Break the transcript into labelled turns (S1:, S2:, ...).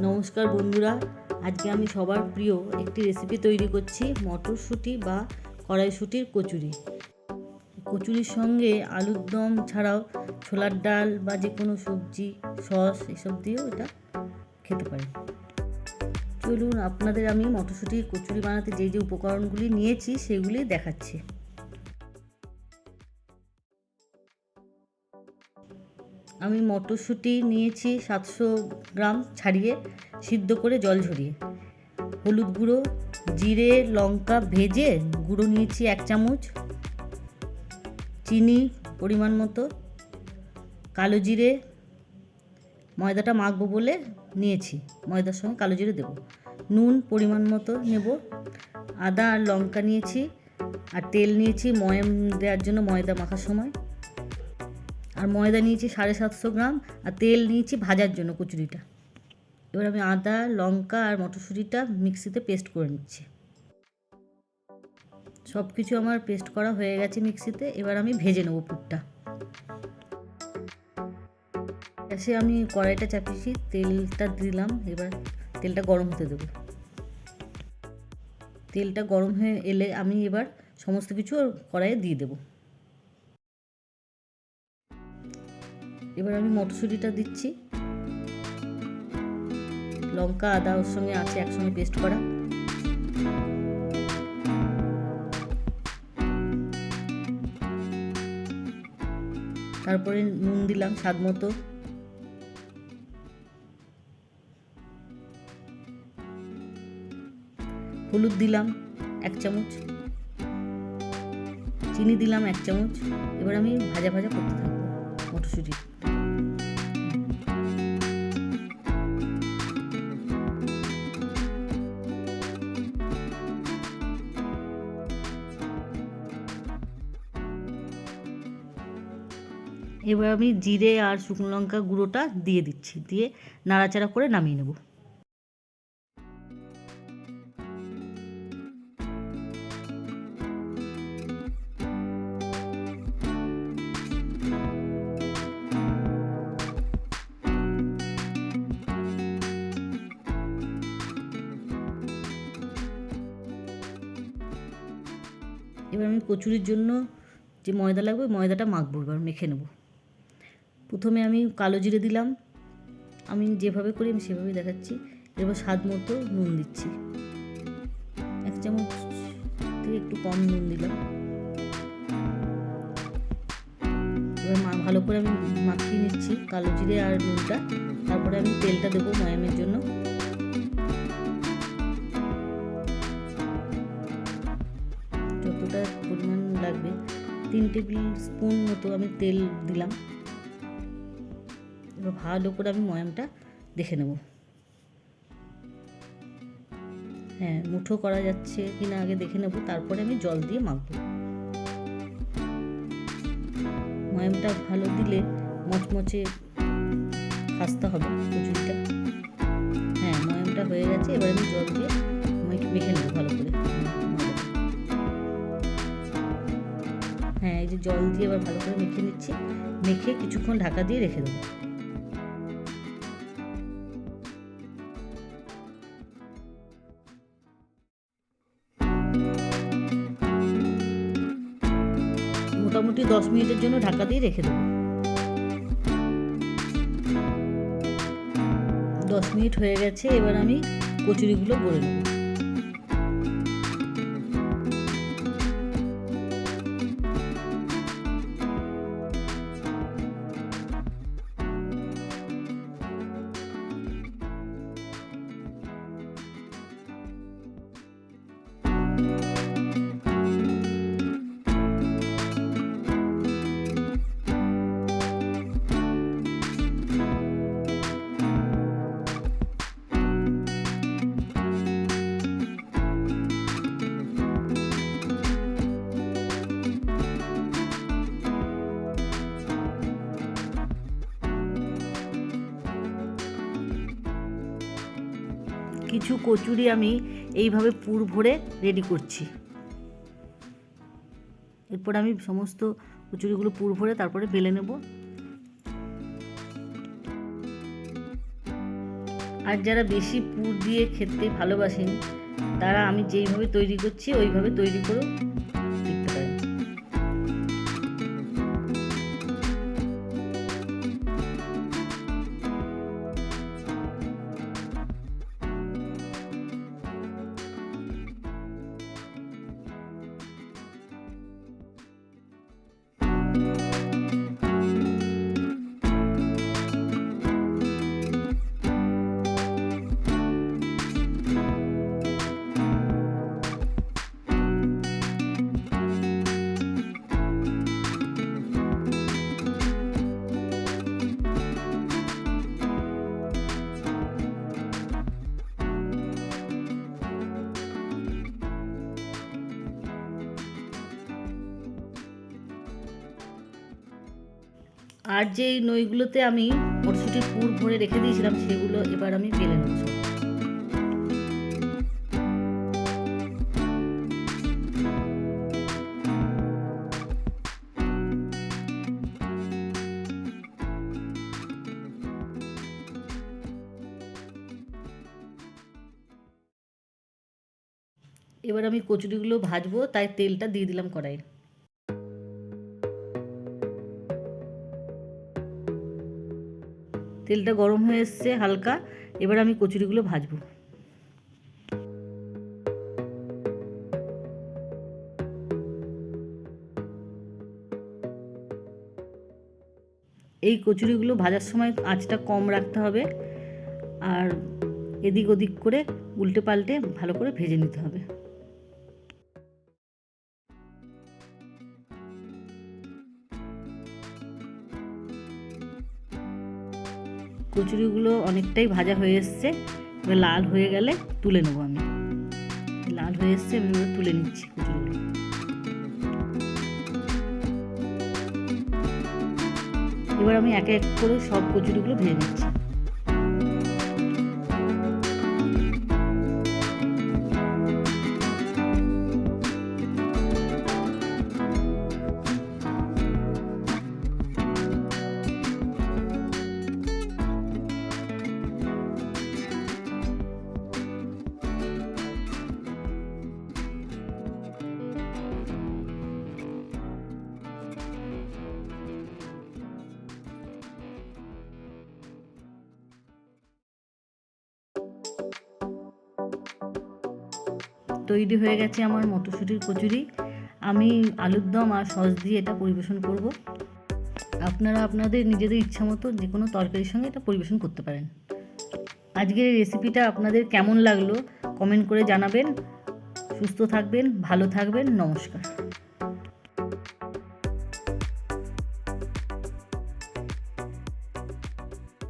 S1: নমস্কার বন্ধুরা, আজকে আমি সবার প্রিয় একটি রেসিপি তৈরি করছি, মটরশুঁটি বা কড়াইশুঁটির কচুরি। কচুরির সঙ্গে আলুর দম ছাড়াও ছোলার ডাল বা যে কোনো সবজি, সস এসব দিয়েও এটা খেতে পারি। চলুন আপনাদের আমি মটরশুঁটির কচুরি বানাতে যে যে উপকরণগুলি নিয়েছি সেগুলি দেখাচ্ছি। আমি মটরশুঁটি নিয়েছি 700 গ্রাম ছাড়িয়ে সিদ্ধ করে জল ঝরিয়ে, হলুদ গুঁড়ো, জিরে লঙ্কা ভেজে গুঁড়ো নিয়েছি 1 চামচ, চিনি পরিমাণ মতো, কালো জিরে, ময়দাটা মাখবো বলে নিয়েছি, ময়দার সঙ্গে কালো জিরে দেবো, নুন পরিমাণ মতো নেব, আদা আর লঙ্কা নিয়েছি, আর তেল নিয়েছি ময়াম দেওয়ার জন্য ময়দা মাখার সময়, আর ময়দা নিয়েছি 750 গ্রাম, আর তেল নিয়েছি ভাজার জন্য কচুরিটা। এবার আমি আদা লঙ্কা আর মটরশুঁটিটা মিক্সিতে পেস্ট করে নিচ্ছি। সব কিছু আমার পেস্ট করা হয়ে গেছে মিক্সিতে। এবার আমি ভেজে নেব পুরটা। গ্যাসে আমি কড়াইটা চাপিয়েছি, তেলটা দিলাম। এবার তেলটা গরম হতে দেবো। তেলটা গরম হয়ে এলে আমি এবার সমস্ত কিছু কড়াইয়ে দিয়ে দেবো। এবার আমি মটরশুঁটিটা দিচ্ছি, লঙ্কা আদা ওর সঙ্গে আছে একসঙ্গে পেস্ট করা, তারপরে নুন দিলাম স্বাদ মতো, হলুদ দিলাম 1 চামচ, চিনি দিলাম 1 চামচ। এবার আমি ভাজা ভাজা করতে থাকবো মটরশুঁটি। এবার আমি জিরে আর শুকনো লঙ্কা গুঁড়োটা দিয়ে দিচ্ছি, দিয়ে নাড়াচাড়া করে নামিয়ে নেব। এবার আমি কচুরির জন্য যে ময়দা লাগবে ময়দাটা মাখবো, এবার মেখে নেব। প্রথমে আমি কালো জিরে দিলাম, আমি যেভাবে করি আমি সেভাবেই দেখাচ্ছি। এবার স্বাদ মতো নুন দিচ্ছি, 1 চামচ থেকে একটু কম নুন দিলাম। এবার ভালো করে আমি মাখিয়ে নিচ্ছি কালো জিরে আর নুনটা। তারপরে আমি তেলটা দেবো ময়ামের জন্য। যতটা পরিমাণ লাগবে 3 টেবিল স্পুন মতো আমি তেল দিলাম। এবার ভালো করে আমি ময়ামটা দেখে নেব, হ্যাঁ মুঠো করা যাচ্ছে কিনা আগে দেখে নেব, তারপরে আমি জল দিয়ে মাখবো। ময়ামটা ভালো দিলে মচমচে খাস্তা হবে কচুরিটা। হ্যাঁ ময়ামটা হয়ে গেছে, এবার আমি জল দিয়ে মেখে নেব ভালো করে। হ্যাঁ এই যে জল দিয়ে এবার ভালো করে মেখে নিচ্ছি, মেখে কিছুক্ষণ ঢাকা দিয়ে রেখে দেবো। মোটামুটি 10 মিনিটের জন্য ঢাকা দিয়ে রেখে দেবো। 10 মিনিট হয়ে গেছে, এবার আমি কচুরিগুলো গড়ে নেব। কিছু কচুরি আমি এইভাবে পুর ভরে রেডি করছি। এরপর আমি সমস্ত কচুরিগুলো পুর ভরে তারপরে বেলে নেব। আর যারা বেশি পুর দিয়ে খেতে ভালোবাসেন তারা আমি যেইভাবে তৈরি করছি ওইভাবে তৈরি করেও দেখতে পারেন। আর যে নইগুলোতে আমি মটরশুঁটির পুর ভরে রেখে দিয়েছিলাম সেগুলো এবার আমি বেলে নেব। এবার আমি কচুরিগুলো ভাজবো, তাই তেলটা দিয়ে দিলাম কড়াইয়ে। তেলটা গরম হয়ে এসছে হালকা, এবার আমি কচুরিগুলো ভাজবো। এই কচুরিগুলো ভাজার সময় আঁচটা কম রাখতে হবে, আর এদিক ওদিক করে উল্টে পাল্টে ভালো করে ভেজে নিতে হবে। কচুরিগুলো অনেকটাই ভাজা হয়ে এসছে, এবার লাল হয়ে গেলে তুলে নেবো আমি। লাল হয়ে এসছে, আমি তুলে নিচ্ছি কচুরিগুলো। এবার আমি এক এক করে সব কচুরিগুলো ভেজে নিচ্ছি। তৈরি হয়ে গেছে আমার মটরশুঁটির কচুরি। আমি আলুর দম আর সস দিয়ে এটা পরিবেশন করব। আপনারা আপনাদের নিজেদের ইচ্ছা মতো যে কোনো তরকারির সঙ্গে এটা পরিবেশন করতে পারেন। আজকের এই রেসিপিটা আপনাদের কেমন লাগলো কমেন্ট করে জানাবেন। সুস্থ থাকবেন, ভালো থাকবেন, নমস্কার।